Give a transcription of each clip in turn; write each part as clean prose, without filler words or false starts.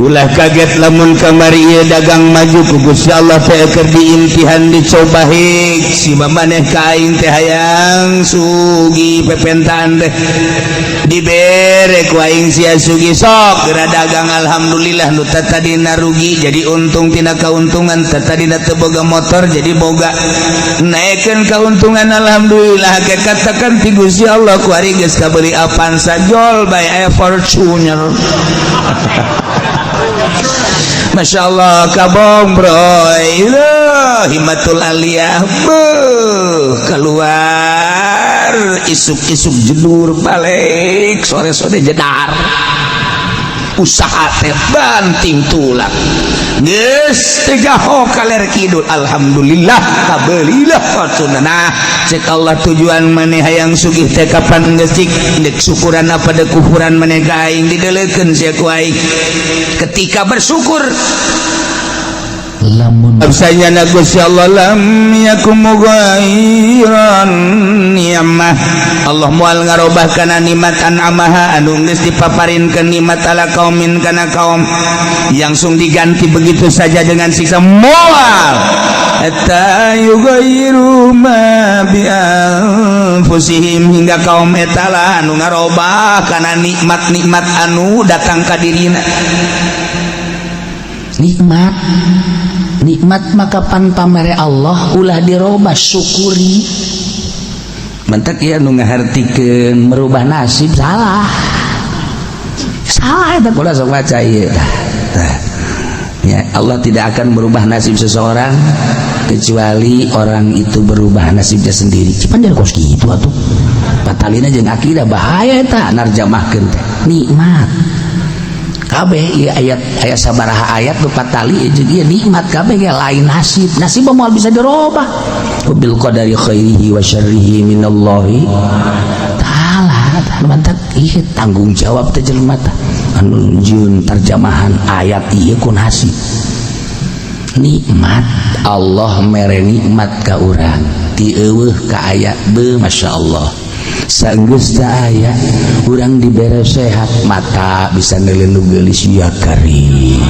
ulah kaget lamun kamari ieu dagang maju ku Gusti Allah teh keur diimtihan dicoba hik si maneh ka aing teh hayang sugi pepentaan teh dibere ku aing sia sugi sok geura dagang alhamdulillah nu tadina rugi jadi untung tina kauntungan tadina teu boga motor jadi boga naikeun kauntungan alhamdulillah katakan ti Gusti Allah ku ari geus kabeli Avanza jol by Air Fortuner. Masya Allah kabong bro himatul aliyah keluar isuk-isuk jedur balik sore-sore jedar usaha teh banting tulang geus tega ho kaler kidul alhamdulillah kabelilah fortunana cek Allah tujuan maneh hayang sugih teh kapan geus dek syukuran apa dek kufuran maneh ka aing dideulekeun sia ku aing ketika bersyukur lamun absanya Gusti Allah lam yakum ghairan ni'mah Allah moal ngarobah kana nikmat an'amaha anu geus dipaparinkeun nikmat ala kaumin kana kaum langsung diganti begitu saja dengan siksa moal hatta yughayyiru ma bi anfusihim hingga kaum eta lah anu ngarobah kana nikmat-nikmat anu datang ka dirina nikmat maka pan pamere Allah ulah dirobah syukuri mentek ya nu ngahartikeun merubah nasib salah eta kula sok baca ieu ya Allah tidak akan merubah nasib seseorang kecuali orang itu berubah nasibnya sendiri cipan dari kos kitu atuh batalina jeung akidah bahaya eta narjamahkeun teh nikmat kabeh ieu ayat sabaraha ayat nu patali jeung ieu nikmat kabeh ge lain nasib moal bisa dirobah bil qadari khairihi wa syarrihi minallahi taala mantap ieu tanggung jawab teh jelema teh anu nyieun terjemahan ayat ieu ku nasib nikmat Allah mere nikmat ka urang ti eueuh ka aya beuh masyaallah saenggeus da aya urang dibere sehat mata bisa ngelelu geulis ya karim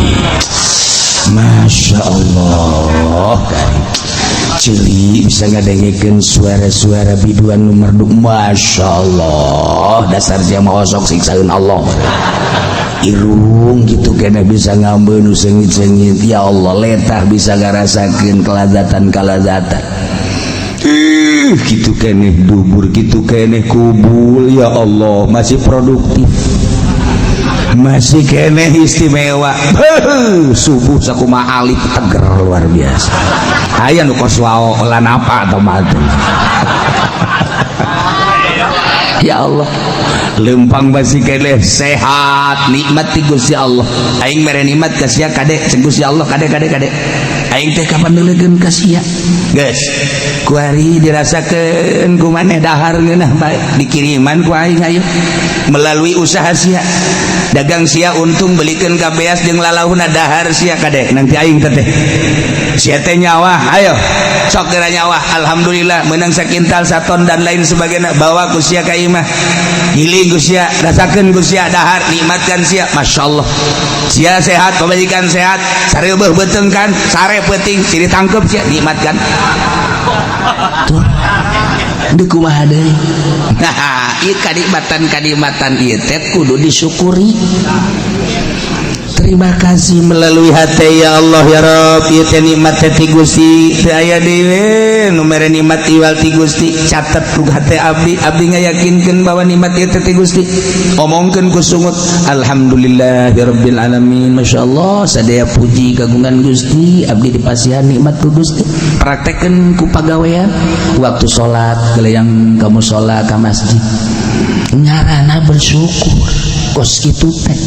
Masya Allah karim cili bisa ngadengekeun suara-suara biduan nu merdu Masya Allah dasar jamaah sok siksaeun Allah irung gitu kena bisa ngambeun seungit-seungit ya Allah letah bisa ngarasakeun kelazatan gitu keneh dubur gitu keneh kubul ya Allah masih produktif masih keneh istimewa subuh sakumaha alif teger luar biasa aya nu kos wao lan apa atau madu ya Allah lempang masih keneh sehat nikmat ti Gusti Allah aing mere nikmat ka sia kade cek Gusti Allah kade aing teh kapan neulekeun ka sia geus ku ari dirasakeun ku maneh dahar ngeunah bae dikiriman ku aing ayeuna melalui usaha sia dagang sia untung belikeun ka beas jeung lalauhna dahar sia kade nanti aing teh sia teh nyawa ayo sok geura nyawa alhamdulillah meunang sakintal saton dan lain sebagainya bawa ku sia ka imah giling ku sia rasakeun ku sia dahar nikmatkan sia masyaallah sia sehat pamajikan sehat sareueuh beuteung kan sare peuting ciri tangkep sia nikmatkan tuh deuk kumaha deui nah ieu kanikmatan ieu teh kudu disyukuri terima kasih melalui hati ya Allah ya Rabb ieu teh nikmat ti Gusti teu aya dewe nu mere nikmat iwal ti Gusti catet ku hati abdi ngayakinkeun bahwa nikmat ieu teh ti Gusti omongkeun ku sungut alhamdulillahirabbil alamin masyaallah sadaya puji kagungan Gusti abdi dipasihan nikmat ku Gusti praktekkeun ku pagawean waktu salat geuleang ka mushola ka masjid ngaranna bersyukur kos kitu teh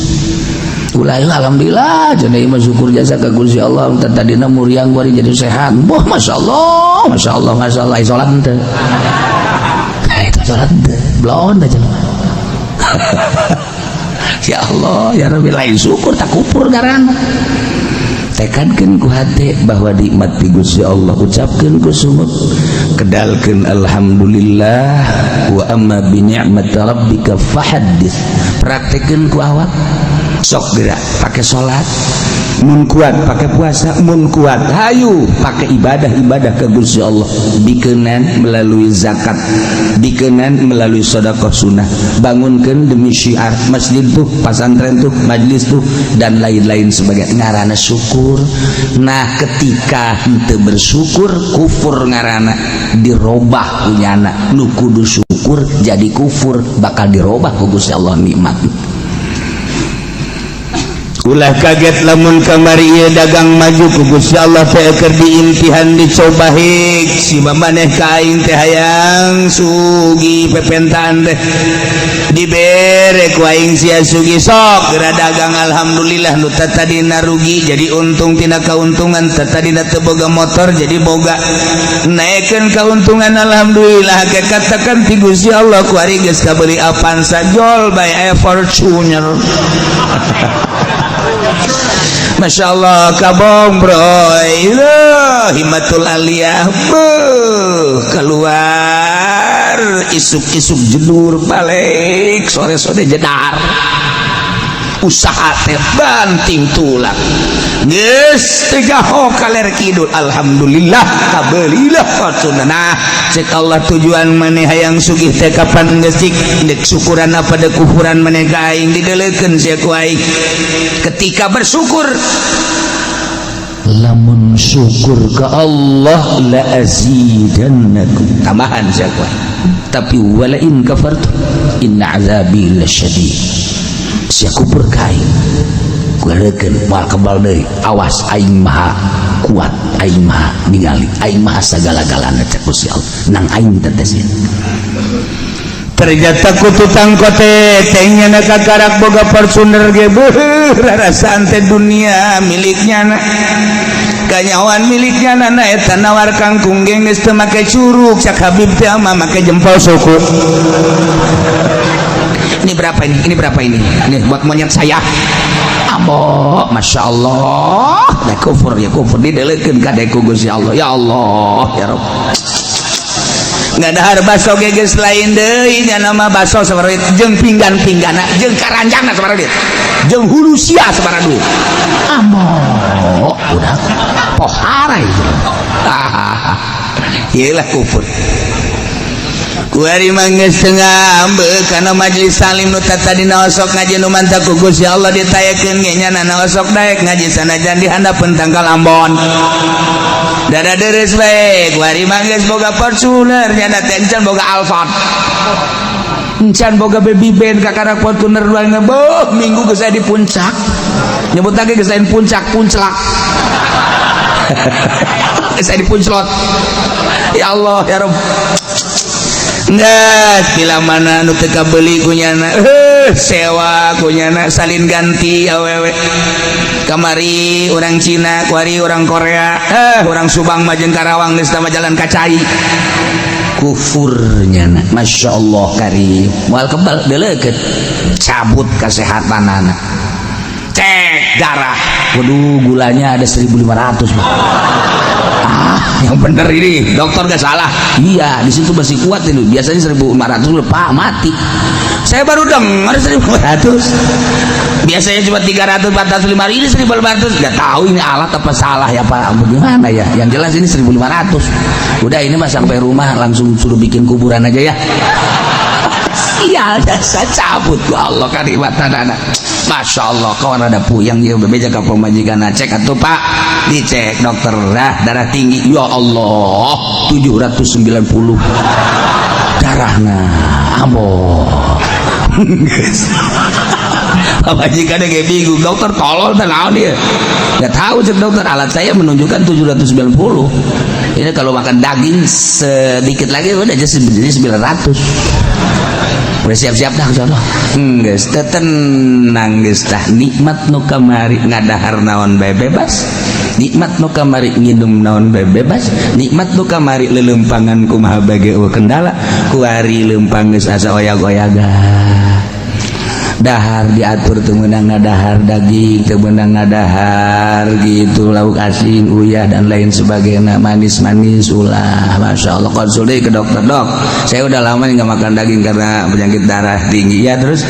ulah alhamdulillah cenah ieu syukur jasa ka Gusti Allah tadina muriang bari jadi sehat boh masyaallah salat teh itu salat teh belon teh cenah ya Allah ya Rabbi lain syukur tak kupur garana tekankeun ku hate bahwa nikmat ti Gusti Allah ucapkeun ku sumut kedalkeun alhamdulillah wa amma bi ni'mati rabbika fahaddits praktekeun ku awak sok gerak pakai salat mun kuat pakai puasa mun kuat hayu pakai ibadah ke Gusti Allah dikenan melalui zakat dikenan melalui sedekah sunnah bangunkeun demi syiar masjid tuh pasantren tuh majlis tuh dan lain-lain sebagai ngaranna syukur. Nah ketika henteu bersyukur kufur ngaranna dirobah kunyana nu kudu syukur jadi kufur bakal dirobah ku Gusti Allah nikmat. Ulah kaget lamun kamari ieu dagang maju ku Gusti Allah teh keur diimtihan dicoba hik si maneh ka aing teh hayang sugi pepentan teh dibere ku aing sia sugi sok geura dagang alhamdulillah nu tadina rugi jadi untung tina kauntungan tadina teu boga motor jadi boga naekeun kauntungan alhamdulillah ke katakan ti Gusti Allah ku ari geus kabeli Avanza jol by Fortuner. Masya Allah kabong bro himatul aliyah keluar isuk-isuk jedur balik sore-sore jedar usaha teh banting tulang geus tega ho kaler kidul alhamdulillah kabelilah fortunana cek Allah tujuan maneh hayang sugih teh kapan geus dek syukuran apa dek kufuran maneh ka aing dideulekeun sia ku aing ketika bersyukur lamun syukur ke Allah la azidannakum tambahan sia ku tapi wala in kafartu inna azabi lasyadid sia kubur kain kurekeun moal kebal deui awas aing maha kuat aing maha ningali aing maha sagala-galana cek Gusti Allah nang aing tetes ternyata ku tutang kote tengnya na kakarak boga Fortuner ge beuh rarasaan teh dunia miliknya na kanyawan miliknya na eta nawar kangkung geng geus teu make curug cak Habib teh mah make jempol suku. Ini berapa ini? Ini berapa ini? Ini buat monyet saya. Abo, masya Allah. Dah kufur ya kufur. Didelekeun ka deku Gusti Allah. Ya Allah, ya Rabb. Nggak dahar baso geges lain deui nama baso sabaraha jeung pinggan-pinggana jeung karanjangna sabaraha duit. Jeung hulu sia sabaraha duit. Abo, udah pohara itu. Iyalah kufur. Kuari manggeus tengah ambe kana majelis salim nu tadina osok ngaji nu mantap ku Gusti Allah ditayakeun ge nya na osok daek ngaji sanajan di handapeun tangkal Ambon. Dada deres bae kuari manggeus boga Fortuner nya na teh encan boga Alphard. Encan boga baby band kakara Fortuner duanya beuh minggu geus di puncak. Nyebut lagi geus di puncak punclak. Geus di punclot. Ya Allah ya Rabb. Nggak bila mana nu teu kabeli kunyana sewa kunyana salin ganti awewe kamari orang Cina kuari orang Korea orang Subang majeng Karawang geus tama jalan kacai kufurnya masya Allah karim moal kebal deulekeun cabut kesehatanana cek darah waduh gulanya ada 1.500 Pak. Yang bener ini dokter gak salah iya di situ masih kuat ini biasanya 1.500 Pak mati saya baru dengar 1.500 biasanya cuma 300 400 500 ini 1.500 gak tahu ini alat apa salah ya Pak bagaimana ya yang jelas ini 1.500 udah ini mah sampai rumah langsung suruh bikin kuburan aja ya iya saya cabut Allah karibatan anak masya Allah kawan ada puyang dia bebeja ke pemajikan cek atuh Pak dicek dokter darah tinggi ya Allah 790 darahna abo pemajikan dia kayak bingung dokter tolol dan naon dia nggak tahu cek dokter alat saya menunjukkan 790 ini kalau makan daging sedikit lagi udah jadi 900 udah siap-siap dah insyaallah geus teu tenang geus tah nikmat nu kamari ngadahar naon bae bebas nikmat nu kamari nginum naon bae bebas nikmat nu kamari lelempangan kumaha bage kendala kuari leumpang geus asa oyag-oyagan dahar diatur temenang ngadahar daging temenang ngadahar gitu lauk asin uyah dan lain sebagainya manis-manis ulah masya Allah konsultasi ke dokter dok saya udah lama nggak makan daging karena penyakit darah tinggi ya terus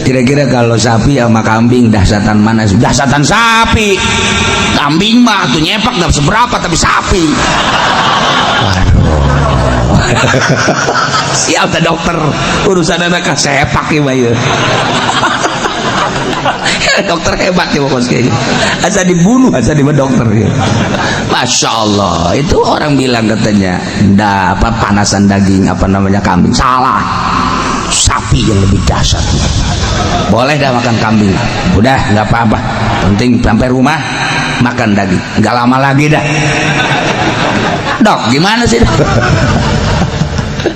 kira-kira kalau sapi sama kambing dahsatan mana dahsatan sapi kambing mah tuh nyepak gak seberapa tapi sapi siap tak dokter urusan anak sepak ya bayu dokter hebat ya bos kayaknya asa dibunuh asa dibunuh dokter ya. Masya Allah itu orang bilang katanya ndak apa panasan daging apa namanya kambing salah sapi yang lebih dahsyat boleh dah makan kambing udah nggak apa-apa penting sampai rumah makan daging nggak lama lagi dah dok gimana sih dok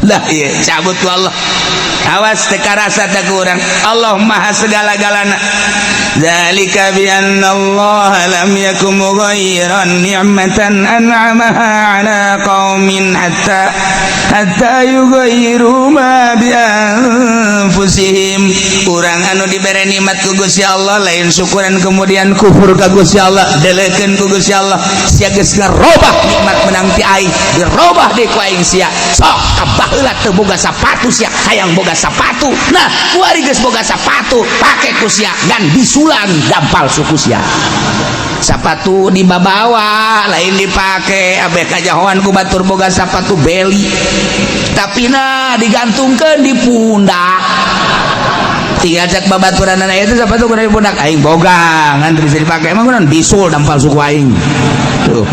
lah iya cabut ku Allah awas teka rasa tak kurang Allah maha segala-galana zalika bi anna Allah lam yakum mughayyiran ni'matan an'amaha ala qaumin hatta yughayyiru ma bi anfusihim urang anu dibere nikmat ku Gusti Allah lain syukuran kemudian kufur ka Gusti Allah delekeun ku Gusti Allah sia geus ngarobah nikmat menang ti aing dirobah deui ku aing sia sok kabaheula teu boga sapatu sia hayang boga sapatu nah kuari geus boga sapatu pake ku sia dan bisulan dampal suku sia sapatu dibabawa lain dipake abe kajahoan ku batur boga sapatu beli tapi nah digantungkeun di pundak tinggal cek babaturan anak itu sepatu kuda di pundak aing boga ngan bisa dipake emang kuda bisul dampal suku aing tuh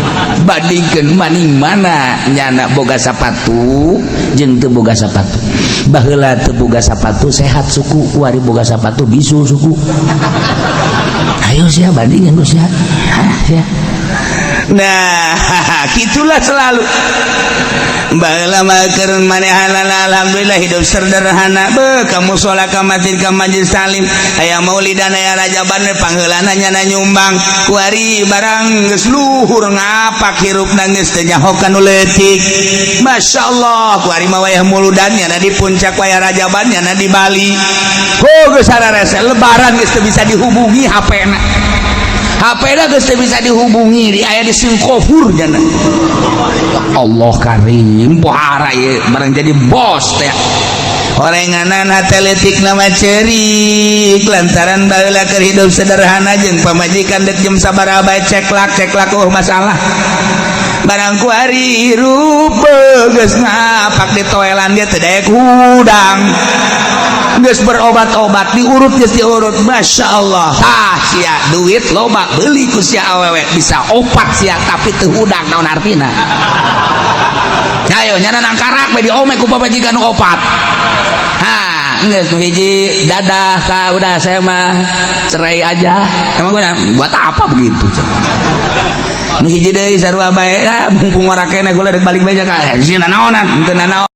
bandingkeun maning mana nyana boga sapatu jeung teu boga sapatu baheula teu boga sapatu sehat suku kuari boga sapatu bisul suku ayo sia bandingkeun ku sia ya nah gitulah selalu baheula makeun manehanna alhamdulillah hidup sederhana be kamu sholat ka masjid ka majelis talim aya maulidan aya rajaban pangheulana nyana nyumbang kuari barang geus luhur ngapak hirupna geus teu nyahokan nu leutik masyaallah kuari mah wayah muludan nyana di puncak wayah rajaban nyana di Bali geus sararese lebaran geus teu bisa dihubungi HP-na HP-na geus teu bisa dihubungi di aya di Singapura jana Allah karim pohara ya barang jadi bos teh orenganan hateletik nama cerik lantaran baheula keur hidup sederhana jeung pamajikan dek jam sabaraha bae ceklak masalah barang kuari hirup geus ngapak di toelan dia teu daek hudang geus berobat-obat diurut geus diurut masyaallah tah sia duit loba beuli ku sia awewe bisa opat sia tapi teu hudang naon artina ayo nyana nangkarak bae diome ku pamajikan opat geus nu hiji dadah ka udah saya mah cerai aja emang gua buat apa begitu nu hiji deui sarua bae mumpung ora keneh gua balik bae ka sieun naonan teu nanaon